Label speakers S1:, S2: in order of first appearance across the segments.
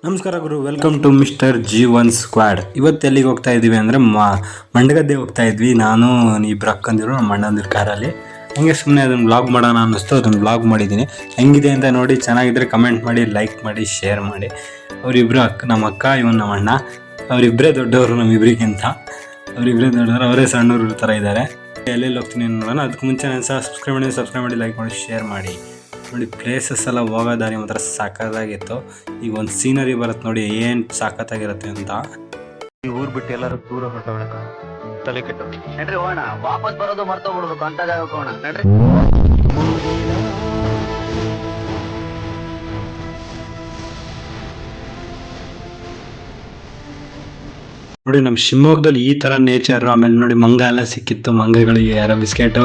S1: ನಮಸ್ಕಾರ ಗುರು, welcome to mister G1 squad. ಇವತ್ತು ಎಲ್ಲಿಗೆ ಹೋಗ್ತಾ ಇದ್ದೀವಿ ಅಂದರೆ ಮಂಡಗದ್ದೆ ಹೋಗ್ತಾ ಇದ್ವಿ. ನಾನು ಇಬ್ಬರು ಅಕ್ಕಂದಿರು ನಮ್ಮ ಅಣ್ಣಂದಿರ ಕಾರಲ್ಲಿ. ಹಂಗೆ ಸುಮ್ಮನೆ ಅದನ್ನು ಬ್ಲಾಗ್ ಮಾಡೋಣ ಅನ್ನಿಸ್ತು, ಅದನ್ನು ಬ್ಲಾಗ್ ಮಾಡಿದ್ದೀನಿ. ಹೆಂಗಿದೆ ಅಂತ ನೋಡಿ, ಚೆನ್ನಾಗಿದ್ದರೆ ಕಮೆಂಟ್ ಮಾಡಿ, ಲೈಕ್ ಮಾಡಿ, ಶೇರ್ ಮಾಡಿ. ಅವರಿಬ್ಬರು ನಮ್ಮ ಅಕ್ಕ, ಇವನು ನಮ್ಮ ಅಣ್ಣ. ಅವರಿಬ್ಬರೇ ದೊಡ್ಡವರು ನಮ್ಮಿಬ್ಬರಿಗಿಂತ. ಅವರಿಬ್ಬರೇ ದೊಡ್ಡವರು, ಅವರೇ ಸಣ್ಣವರು ಥರ ಇದ್ದಾರೆ. ಎಲ್ಲೆಲ್ಲಿ ಹೋಗ್ತೀನಿ ನೋಡೋಣ. ಅದಕ್ಕೆ ಮುಂಚೆ ನಾನು ಸಬ್ಸ್ಕ್ರೈಬ್ ಮಾಡಿ, ಲೈಕ್ ಮಾಡಿ, ಶೇರ್ ಮಾಡಿ. ನೋಡಿ, ಪ್ಲೇಸಸ್ ಎಲ್ಲ ಹೋಗೋ ದಾರಿ ಮಾತ್ರ ಸಾಕಾಗಿತ್ತು. ಈಗ ಒಂದು ಸೀನರಿ ಬರುತ್ತೆ ನೋಡಿ, ಏನು ಸಾಕತ್ತಾಗಿರುತ್ತೆ ಅಂತ.
S2: ಈ ಊರ್ ಬಿಟ್ಟು ಎಲ್ಲರೂ ದೂರ ಹೊರಟೋಣಕ ತಲೆ ಕೆಟ್ಟು
S3: ನಡ್ರಿ ಹೋಗೋಣ. ವಾಪಸ್ ಬರೋದು ಮರ್ತೋಗ್ಬಿಡ್ಬೇಕು ಅಂತ ಜಾಗಕ್ಕೆ ಹೋಗೋಣ ನಡ್ರಿ.
S1: ನೋಡಿ, ನಮ್ಮ ಶಿವಮೊಗ್ಗದಲ್ಲಿ ಈ ಥರ ನೇಚರ್. ಆಮೇಲೆ ನೋಡಿ, ಮಂಗ ಎಲ್ಲ ಸಿಕ್ಕಿತ್ತು. ಮಂಗಗಳಿಗೆ ಯಾರೋ ಬಿಸ್ಕೆಟು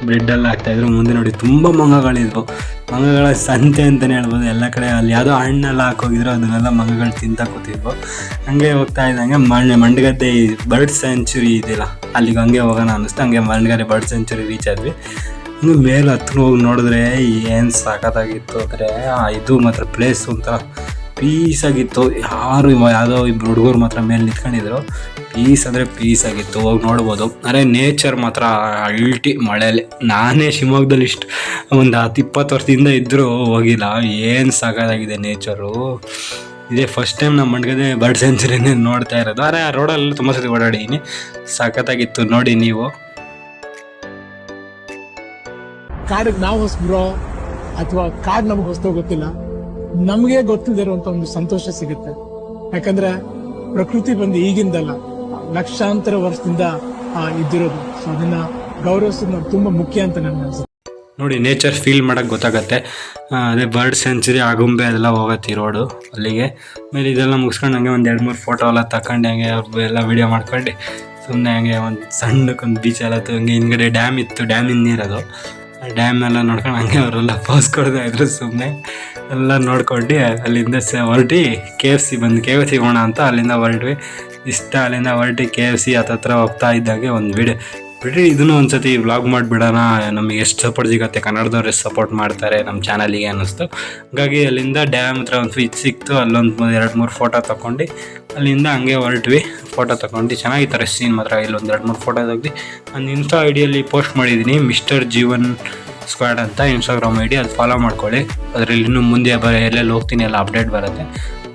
S1: ಬ್ರೆಡ್ ಎಲ್ಲ ಹಾಕ್ತಾಯಿದ್ರು. ಮುಂದೆ ನೋಡಿ ತುಂಬ ಮಂಗಗಳಿದ್ವು. ಮಂಗಗಳ ಸಂತೆ ಅಂತಲೇ ಹೇಳ್ಬೋದು. ಎಲ್ಲ ಕಡೆ ಅಲ್ಲಿ ಯಾವುದೋ ಹಣ್ಣೆಲ್ಲ ಹಾಕೋಗಿದ್ರು, ಅದನ್ನೆಲ್ಲ ಮಂಗಗಳು ತಿಂತ ಕೂತಿದ್ವು. ಹಂಗೆ ಹೋಗ್ತಾ ಇದ್ದಂಗೆ ಮಂಡಗದ್ದೆ ಬರ್ಡ್ ಸೆಂಚುರಿ ಇದೆಯಲ್ಲ, ಅಲ್ಲಿಗೆ ಹಂಗೆ ಹೋಗೋಣ ಅನ್ನಿಸ್ತು. ಹಂಗೆ ಮಂಡಗದ್ದೆ ಬರ್ಡ್ ಸೆಂಚುರಿ ರೀಚ್ ಆದ್ವಿ. ಇನ್ನು ಮೇಲೆ ಹತ್ರ ಹೋಗಿ ನೋಡಿದ್ರೆ ಏನು ಸಾಕತ್ತಾಗಿತ್ತು ಅಂದರೆ, ಇದು ಮಾತ್ರ ಪ್ಲೇಸ್ ಒಂಥರ ಪೀಸಾಗಿತ್ತು. ಯಾವುದೋ ಇಬ್ಬರು ಹುಡುಗರು ಮಾತ್ರ ಮೇಲೆ ನಿಂತ್ಕೊಂಡಿದ್ರು. ಪೀಸ್ ಅಂದರೆ ಪೀಸ್ ಆಗಿತ್ತು, ಹೋಗಿ ನೋಡ್ಬೋದು. ಅರೆ ನೇಚರ್ ಮಾತ್ರ ಅಲ್ಟಿ. ಮಳೆಯಲ್ಲಿ ನಾನೇ ಶಿವಮೊಗ್ಗದಲ್ಲಿ ಇಷ್ಟು ಒಂದು 10-20 ವರ್ಷದಿಂದ ಇದ್ದರೂ ಹೋಗಿಲ್ಲ. ಏನು ಸಾಕಾಗಿದೆ ನೇಚರು. ಇದೇ ಫಸ್ಟ್ ಟೈಮ್ ನಮ್ಮ ಮಂಡಗದ್ದೆ ಬರ್ಡ್ ಸೆಂಚುರಿನೇ ನೋಡ್ತಾ ಇರೋದು. ಅರೆ ಆ ರೋಡಲ್ಲಿ ತುಂಬ ಸತಿ ಓಡಾಡಿದ್ದೀನಿ. ಸಖತ್ತಾಗಿತ್ತು ನೋಡಿ ನೀವು.
S4: ಕಾಡಿಗೆ ನಾವು ಹೊಸಬ್ರೋ ಅಥವಾ ಕಾಡ್ ನಮ್ಗೆ ಹೊಸದೋ ಗೊತ್ತಿಲ್ಲ, ನಮ್ಗೆ ಗೊತ್ತಿದಿರುವಂತ ಒಂದು ಸಂತೋಷ ಸಿಗುತ್ತೆ. ಯಾಕಂದ್ರೆ ಪ್ರಕೃತಿ ಬಂದು ಈಗಿಂದಲ್ಲ, ಲಕ್ಷಾಂತರ ವರ್ಷದಿಂದ ಇದ್ದಿರೋದು. ಸೊ ಅದನ್ನ ಗೌರವಿಸೋದು ನಮ್ಗೆ ತುಂಬಾ ಮುಖ್ಯ ಅಂತ ನನ್ಗೆ ಅನ್ಸುತ್ತೆ.
S1: ನೋಡಿ, ನೇಚರ್ ಫೀಲ್ ಮಾಡೋಕ್ಕೆ ಗೊತ್ತಾಗತ್ತೆ. ಅದೇ ಬರ್ಡ್ ಸೆಂಚುರಿ ಆಗುಂಬೆ ಅದೆಲ್ಲ ಹೋಗತ್ತೆ ಈ ರೋಡು ಅಲ್ಲಿಗೆ. ಆಮೇಲೆ ಇದೆಲ್ಲ ಮುಗಿಸ್ಕೊಂಡು ಹಂಗೆ ಒಂದು 2-3 ಫೋಟೋ ಎಲ್ಲ ತಗೊಂಡು ಹಂಗೆ ಎಲ್ಲ ವೀಡಿಯೋ ಮಾಡ್ಕೊಂಡು ಸುಮ್ಮನೆ ಹಂಗೆ ಒಂದು ಸಣ್ಣಕ್ಕೊಂದು ಬೀಚ್ ಎಲ್ಲ ಹಂಗೆ ಹಿಂದ್ಗಡೆ ಡ್ಯಾಮ್ ಇತ್ತು, ಡ್ಯಾಮಿನ ನೀರದು. ಆ ಡ್ಯಾಮ್ ಎಲ್ಲ ನೋಡ್ಕೊಂಡು ಹಂಗೆ ಅವರೆಲ್ಲ ಪೋಸ್ ಕೊಡ್ತಾ ಇದ್ರು. ಸುಮ್ಮನೆ ಎಲ್ಲ ನೋಡ್ಕೊಂಡು ಅಲ್ಲಿಂದ ಹೊರಟಿ KFC ಬಂದು KFC ಹೋಗೋಣ ಅಂತ ಅಲ್ಲಿಂದ ಹೊರಟ್ವಿ. ಅಲ್ಲಿಂದ ಹೊರಟಿ KFC ಹತ್ರ ಹೋಗ್ತಾ ಇದ್ದಾಗೆ ಒಂದು ವಿಡಿಯೋ ಬಿಡ್ರಿ, ಇದನ್ನು ಒಂದು ಸತಿ ವ್ಲಾಗ್ ಮಾಡಿಬಿಡೋಣ. ನಮಗೆ ಎಷ್ಟು ಸಪೋರ್ಟ್ ಸಿಗುತ್ತೆ, ಕನ್ನಡದವ್ರು ಎಷ್ಟು ಸಪೋರ್ಟ್ ಮಾಡ್ತಾರೆ ನಮ್ಮ ಚಾನಲಿಗೆ ಅನ್ನಿಸ್ತು. ಹಾಗಾಗಿ ಅಲ್ಲಿಂದ ಡ್ಯಾಮ್ ಹತ್ರ ಒಂದು ಫೀಚ್ ಸಿಕ್ತು. ಅಲ್ಲೊಂದು 2-3 ಫೋಟೋ ತೊಗೊಂಡು ಅಲ್ಲಿಂದ ಹಂಗೆ ಹೊರಟ್ವಿ. ಫೋಟೋ ತೊಗೊಂಡು ಚೆನ್ನಾಗಿತ್ತು ಸೀನ್ ಮಾತ್ರ. ಇಲ್ಲೊಂದು 2-3 ಫೋಟೋ ತೆಗ್ದು ನಾನು ಇನ್ಸ್ಟಾ ಐಡಿಯಲ್ಲಿ ಪೋಸ್ಟ್ ಮಾಡಿದ್ದೀನಿ, ಮಿಸ್ಟರ್ G1 ಸ್ಕ್ವಾಡ್ ಅಂತ ಇನ್ಸ್ಟಾಗ್ರಾಮ್ ಐಡಿ. ಅದು ಫಾಲೋ ಮಾಡ್ಕೊಳ್ಳಿ. ಅದರಲ್ಲಿ ಇನ್ನೂ ಮುಂದೆ ಎಲ್ಲೆಲ್ಲಿ ಹೋಗ್ತೀನಿ ಎಲ್ಲ ಅಪ್ಡೇಟ್ ಬರುತ್ತೆ.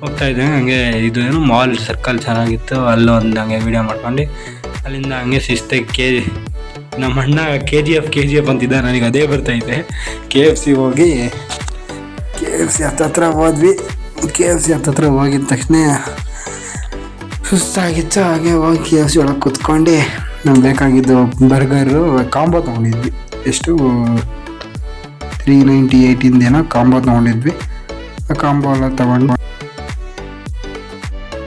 S1: ಹೋಗ್ತಾ ಇದ್ದಂಗೆ ಹಂಗೆ ಇದು ಏನು ಮಾಲ್ ಸರ್ಕಲ್ ಚೆನ್ನಾಗಿತ್ತು, ಅಲ್ಲೊಂದು ಹಂಗೆ ವೀಡಿಯೋ ಮಾಡ್ಕೊಂಡು ಅಲ್ಲಿಂದ ಹಂಗೆ ಶಿಸ್ತಾಗಿ ನಮ್ಮ ಅಣ್ಣ KGF ಅಂತಿದ್ದ, ನನಗೆ ಅದೇ ಬರ್ತೈತೆ. KFC ಹೋಗಿ KFC ಹತ್ತತ್ರ ಹೋದ್ವಿ. KFC ಹತ್ತತ್ರ ಹೋಗಿದ ತಕ್ಷಣ ಸುಸ್ತಾಗಿತ್ತು. ಹಾಗೆ ಹೋಗಿ KFC ಒಳಗೆ ಕುತ್ಕೊಂಡು ನಮ್ಗೆ ಬೇಕಾಗಿದ್ದು ಬರ್ಗರು ಕಾಂಬೋ ತೊಗೊಂಡಿದ್ವಿ. ಎಷ್ಟು 398 ಏನೋ ಕಾಂಬೋ ತೊಗೊಂಡಿದ್ವಿ. ಆ ಕಾಂಬೋ ಎಲ್ಲ ತೊಗೊಂಡು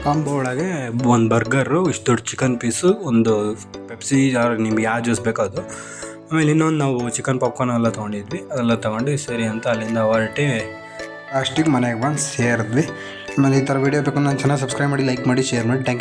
S1: ಕಾಂಬೋ ಒಳಗೆ ಒಂದು ಬರ್ಗರು, ಇಷ್ಟು ದೊಡ್ಡ ಚಿಕನ್ ಪೀಸು, ಒಂದು ಪೆಪ್ಸಿ, ನಿಮ್ಗೆ ಯಾವ ಜ್ಯೂಸ್ ಬೇಕೋ ಅದು. ಆಮೇಲೆ ಇನ್ನೊಂದು ನಾವು ಚಿಕನ್ ಪಾಪ್ಕಾರ್ನ್ ಎಲ್ಲ ತೊಗೊಂಡಿದ್ವಿ. ಅದೆಲ್ಲ ತೊಗೊಂಡು ಸರಿ ಅಂತ ಅಲ್ಲಿಂದ ಹೊರಟಿ ಲಾಸ್ಟಿಗೆ ಮನೆಗೆ ಬಂದು ಸೇರಿದ್ವಿ. ಆಮೇಲೆ ಈ ಥರ ವೀಡಿಯೋ ಬೇಕು ನನ್ನ ಚಾನಲ್ ಸಬ್ಸ್ಕ್ರೈಬ್ ಮಾಡಿ, ಲೈಕ್ ಮಾಡಿ, ಶೇರ್ ಮಾಡಿ. Thank you.